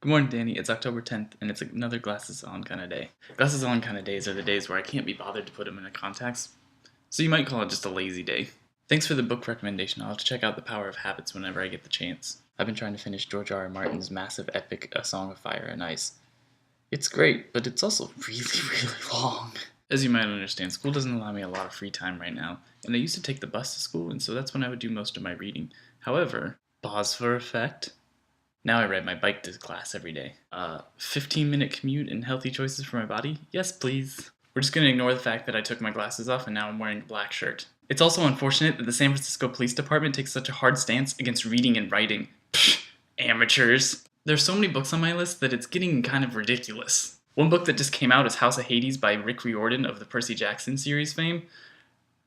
Good morning, Danny. It's October 10th, and it's another glasses on kind of day. Glasses on kind of days are the days where I can't be bothered to put them in the contacts, so you might call it just a lazy day. Thanks for the book recommendation. I'll have to check out The Power of Habits whenever I get the chance. I've been trying to finish George R. R. Martin's massive epic A Song of Fire and Ice. It's great, but it's also really long. As you might understand, school doesn't allow me a lot of free time right now, and I used to take the bus to school, and so that's when I would do most of my reading. However, pause for effect. Now I ride my bike to class every day. 15-minute commute and healthy choices for my body? Yes, please. We're just going to ignore the fact that I took my glasses off and now I'm wearing a black shirt. It's also unfortunate that the San Francisco Police Department takes such a hard stance against reading and writing. Pfft, amateurs. There's so many books on my list that it's getting kind of ridiculous. One book that just came out is House of Hades by Rick Riordan of the Percy Jackson series fame.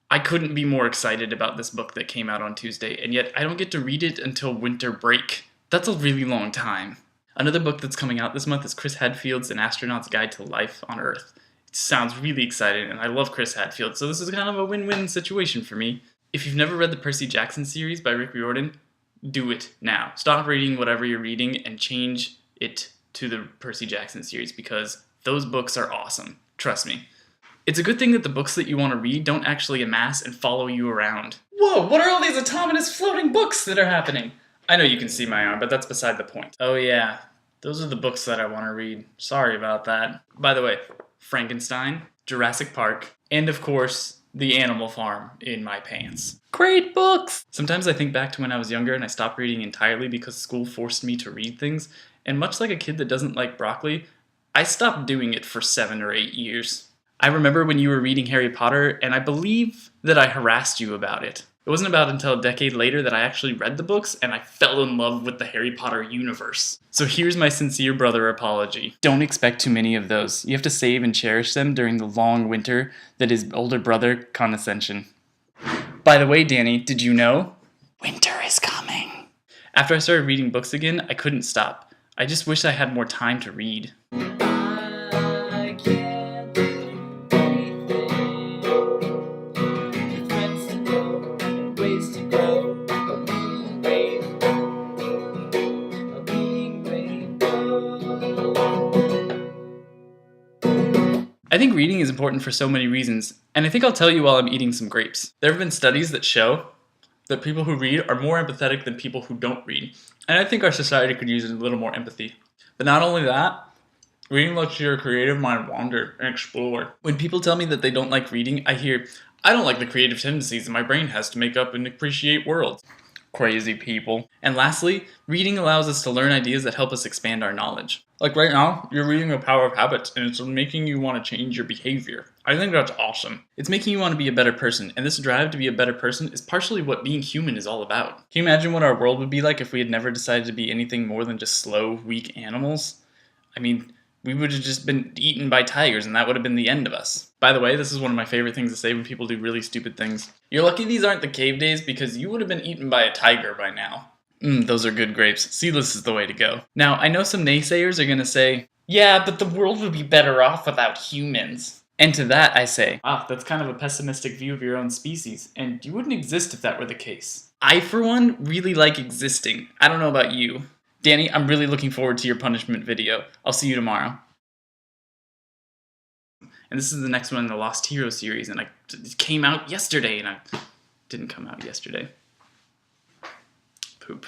I couldn't be more excited about this book that came out on Tuesday, and yet I don't get to read it until winter break. That's a really long time. Another book that's coming out this month is Chris Hadfield's An Astronaut's Guide to Life on Earth. It sounds really exciting, and I love Chris Hadfield, so this is kind of a win-win situation for me. If you've never read the Percy Jackson series by Rick Riordan, do it now. Stop reading whatever you're reading and change it to the Percy Jackson series, because those books are awesome. Trust me. It's a good thing that the books that you want to read don't actually amass and follow you around. Whoa, what are all these autonomous floating books that are happening? I know you can see my arm, but that's beside the point. Oh yeah, those are the books that I want to read. Sorry about that. By the way, Frankenstein, Jurassic Park, and of course, The Animal Farm in my pants. Great books! Sometimes I think back to when I was younger and I stopped reading entirely because school forced me to read things, and much like a kid that doesn't like broccoli, I stopped doing it for 7 or 8 years. I remember when you were reading Harry Potter, and I believe that I harassed you about it. It wasn't about until a decade later that I actually read the books and I fell in love with the Harry Potter universe. So here's my sincere brother apology. Don't expect too many of those. You have to save and cherish them during the long winter that is older brother condescension. By the way, Danny, did you know? Winter is coming. After I started reading books again, I couldn't stop. I just wish I had more time to read. I think reading is important for so many reasons, and I think I'll tell you while I'm eating some grapes. There have been studies that show that people who read are more empathetic than people who don't read, and I think our society could use a little more empathy. But not only that, reading lets your creative mind wander and explore. When people tell me that they don't like reading, I hear, I don't like the creative tendencies that my brain has to make up and appreciate worlds. Crazy people. And lastly, reading allows us to learn ideas that help us expand our knowledge. Like right now, you're reading The Power of Habits, and it's making you want to change your behavior. I think that's awesome. It's making you want to be a better person, and this drive to be a better person is partially what being human is all about. Can you imagine what our world would be like if we had never decided to be anything more than just slow, weak animals? I mean, we would have just been eaten by tigers, and that would have been the end of us. By the way, this is one of my favorite things to say when people do really stupid things. You're lucky these aren't the cave days, because you would have been eaten by a tiger by now. Those are good grapes. Seedless is the way to go. Now, I know some naysayers are going to say, yeah, but the world would be better off without humans. And to that I say, that's kind of a pessimistic view of your own species, and you wouldn't exist if that were the case. I, for one, really like existing. I don't know about you. Danny, I'm really looking forward to your punishment video. I'll see you tomorrow. And this is the next one in the Lost Hero series, and it came out yesterday, and it didn't come out yesterday. Poop.